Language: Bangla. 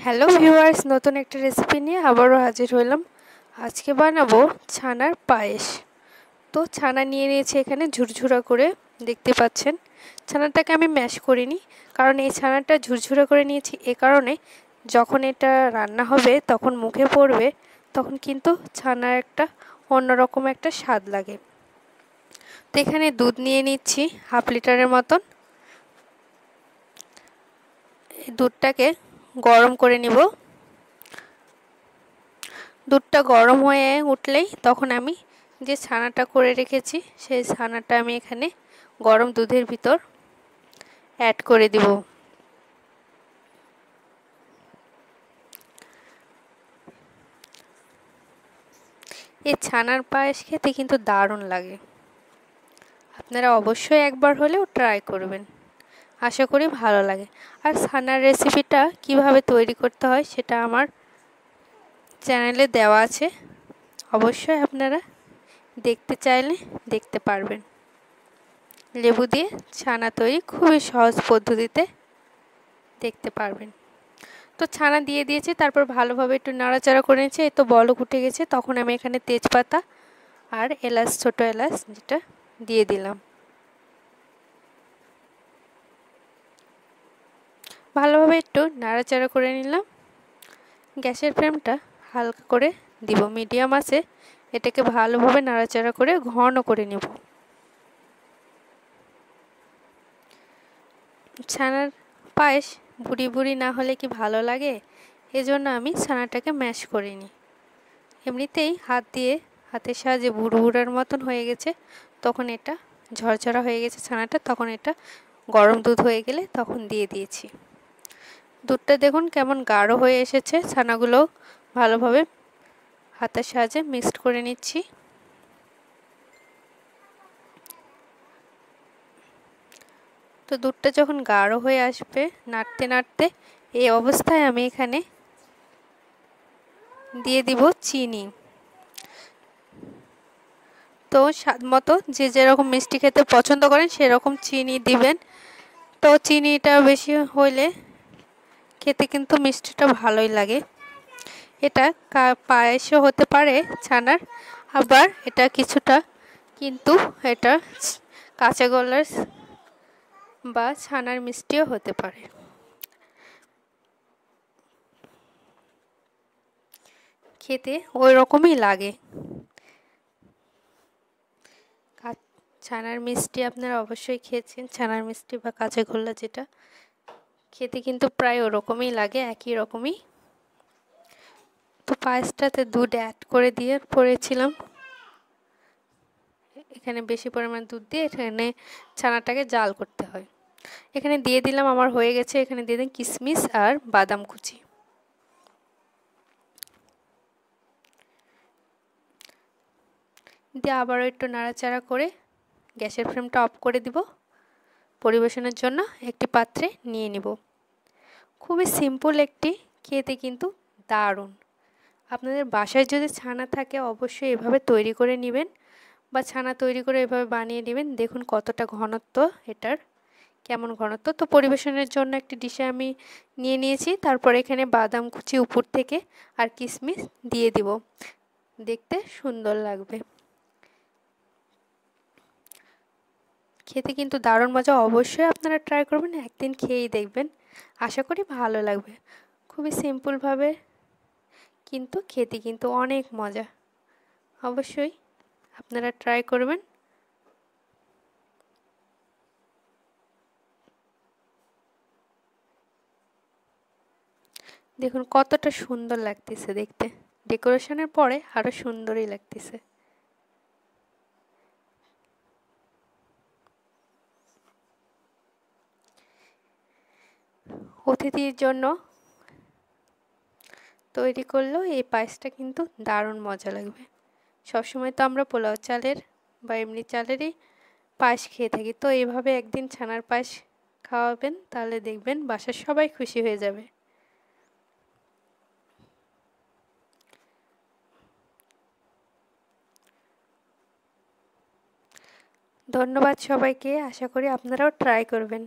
হ্যালো ভিউয়ার্স, নতুন একটা রেসিপি নিয়ে আবারও হাজির হলাম। আজকে বানাবো ছানার পায়েস। তো ছানা নিয়ে নিয়েছি এখানে ঝুরঝুরা করে, দেখতে পাচ্ছেন। ছানাটাকে আমি ম্যাশ করিনি, কারণ এই ছানাটা ঝুরঝুরা করে নিয়েছি এ কারণে যখন এটা রান্না হবে তখন মুখে পড়বে তখন কিন্তু ছানার একটা অন্যরকম একটা স্বাদ লাগে। তো এখানে দুধ নিয়ে নিচ্ছি 1/2 লিটারের মতন। এই দুধটাকে গরম করে নিব। দুধটা গরম হয়ে উঠলেই তখন আমি যে ছানাটা করে রেখেছি সেই ছানাটা আমি এখানে গরম দুধের ভিতর অ্যাড করে দিব। এই ছানার পায়েস খেতে কিন্তু দারুণ লাগে। আপনারা অবশ্যই একবার হলেও ট্রাই করবেন, আশা করি ভালো লাগে। আর ছানার রেসিপিটা কিভাবে তৈরি করতে হয় সেটা আমার চ্যানেলে দেওয়া আছে, অবশ্যই আপনারা দেখতে চাইলে দেখতে পারবেন। লেবু দিয়ে ছানা তৈরি খুবই সহজ পদ্ধতিতে দেখতে পারবেন। তো ছানা দিয়ে দিয়েছি, তারপর ভালোভাবে একটু নাড়াচাড়া করে নিয়েছি। এই তো বলক উঠে গেছে, তখন আমি এখানে তেজপাতা আর এলাচ, ছোট এলাচ যেটা দিয়ে দিলাম। ভালোভাবে একটু নাড়াচাড়া করে নিলাম। গ্যাসের ফ্লেমটা হালকা করে দিব, মিডিয়াম আছে। এটাকে ভালোভাবে নাড়াচাড়া করে ঘন করে নেব। ছানার পায়েস বুড়ি বুড়ি না হলে কি ভালো লাগে, এজন্য আমি ছানাটাকে ম্যাশ করিনি। এমনিতেই হাতের সাহায্যে বুড়ো বুড়োর মতন হয়ে গেছে। তখন এটা ঝরঝরা হয়ে গেছে ছানাটা, তখন এটা গরম দুধ হয়ে গেলে তখন দিয়ে দিয়েছি। দুধটা দেখুন কেমন গাঢ় হয়ে এসেছে। ছানাগুলো ভালোভাবে হাতের সাহায্যে মিক্সড করে নিচ্ছি। তো দুধটা যখন গাঢ় হয়ে আসবে নাড়তে নাড়তে, এই অবস্থায় আমি এখানে দিয়ে দিব চিনি। তো স্বাদ মতো যে যেরকম মিষ্টি খেতে পছন্দ করেন সেরকম চিনি দিবেন। তো চিনিটা বেশি হইলে খেতে কিন্তু মিষ্টিটা ভালোই লাগে। এটা পায়েসও হতে পারে ছানার, আবার এটা কিছুটা কিন্তু এটা কাঁচা গোল্লার বা ছানার মিষ্টিও হতে পারে। খেতে ওই রকমই লাগে। ছানার মিষ্টি আপনারা অবশ্যই খেয়েছেন, ছানার মিষ্টি বা কাঁচা গোল্লা, যেটা খেতে কিন্তু প্রায় ওরকমই লাগে, একই রকমই। তো পায়েসটাতে দুধ অ্যাড করে দিয়ে পড়েছিলাম। এখানে বেশি পরিমাণ দুধ দিয়ে এখানে ছানাটাকে জাল করতে হয়। এখানে দিয়ে দিলাম, আমার হয়ে গেছে। এখানে দিয়ে দিন কিশমিশ আর বাদাম কুচি। দিয়ে আবারও একটু নাড়াচাড়া করে গ্যাসের ফ্লেমটা অফ করে দিব। পরিবেশনের জন্য একটি পাত্রে নিয়ে নিব। খুবই সিম্পল একটি, খেতে কিন্তু দারুণ। আপনাদের বাসায় যদি ছানা থাকে অবশ্যই এভাবে তৈরি করে নেবেন, বা ছানা তৈরি করে এভাবে বানিয়ে নেবেন। দেখুন কতটা ঘনত্ব, এটার কেমন ঘনত্ব। তো পরিবেশনের জন্য একটি ডিশে আমি নিয়ে নিয়েছি। তারপর এখানে বাদাম কুচি উপর থেকে আর কিশমিশ দিয়ে দিব, দেখতে সুন্দর লাগবে। খেতে কিন্তু দারুণ মজা, অবশ্যই আপনারা ট্রাই করবেন, একদিন খেয়েই দেখবেন, আশা করি ভালো লাগবে। খুবই সিম্পলভাবে কিন্তু খেতে কিন্তু অনেক মজা, অবশ্যই আপনারা ট্রাই করবেন। দেখুন কতটা সুন্দর লাগতেছে দেখতে, ডেকোরেশনের পরে আরো সুন্দরই লাগতেছে। অতিথির জন্য তৈরি করলেও এই পায়েসটা কিন্তু দারুণ মজা লাগবে। সবসময় তো আমরা পোলাও চালের বা এমনি চালেরই পায়েস খেয়ে থাকি, তো এইভাবে একদিন ছানার পায়েস খাওয়াবেন, তাহলে দেখবেন বাসার সবাই খুশি হয়ে যাবে। ধন্যবাদ সবাইকে, আশা করি আপনারাও ট্রাই করবেন।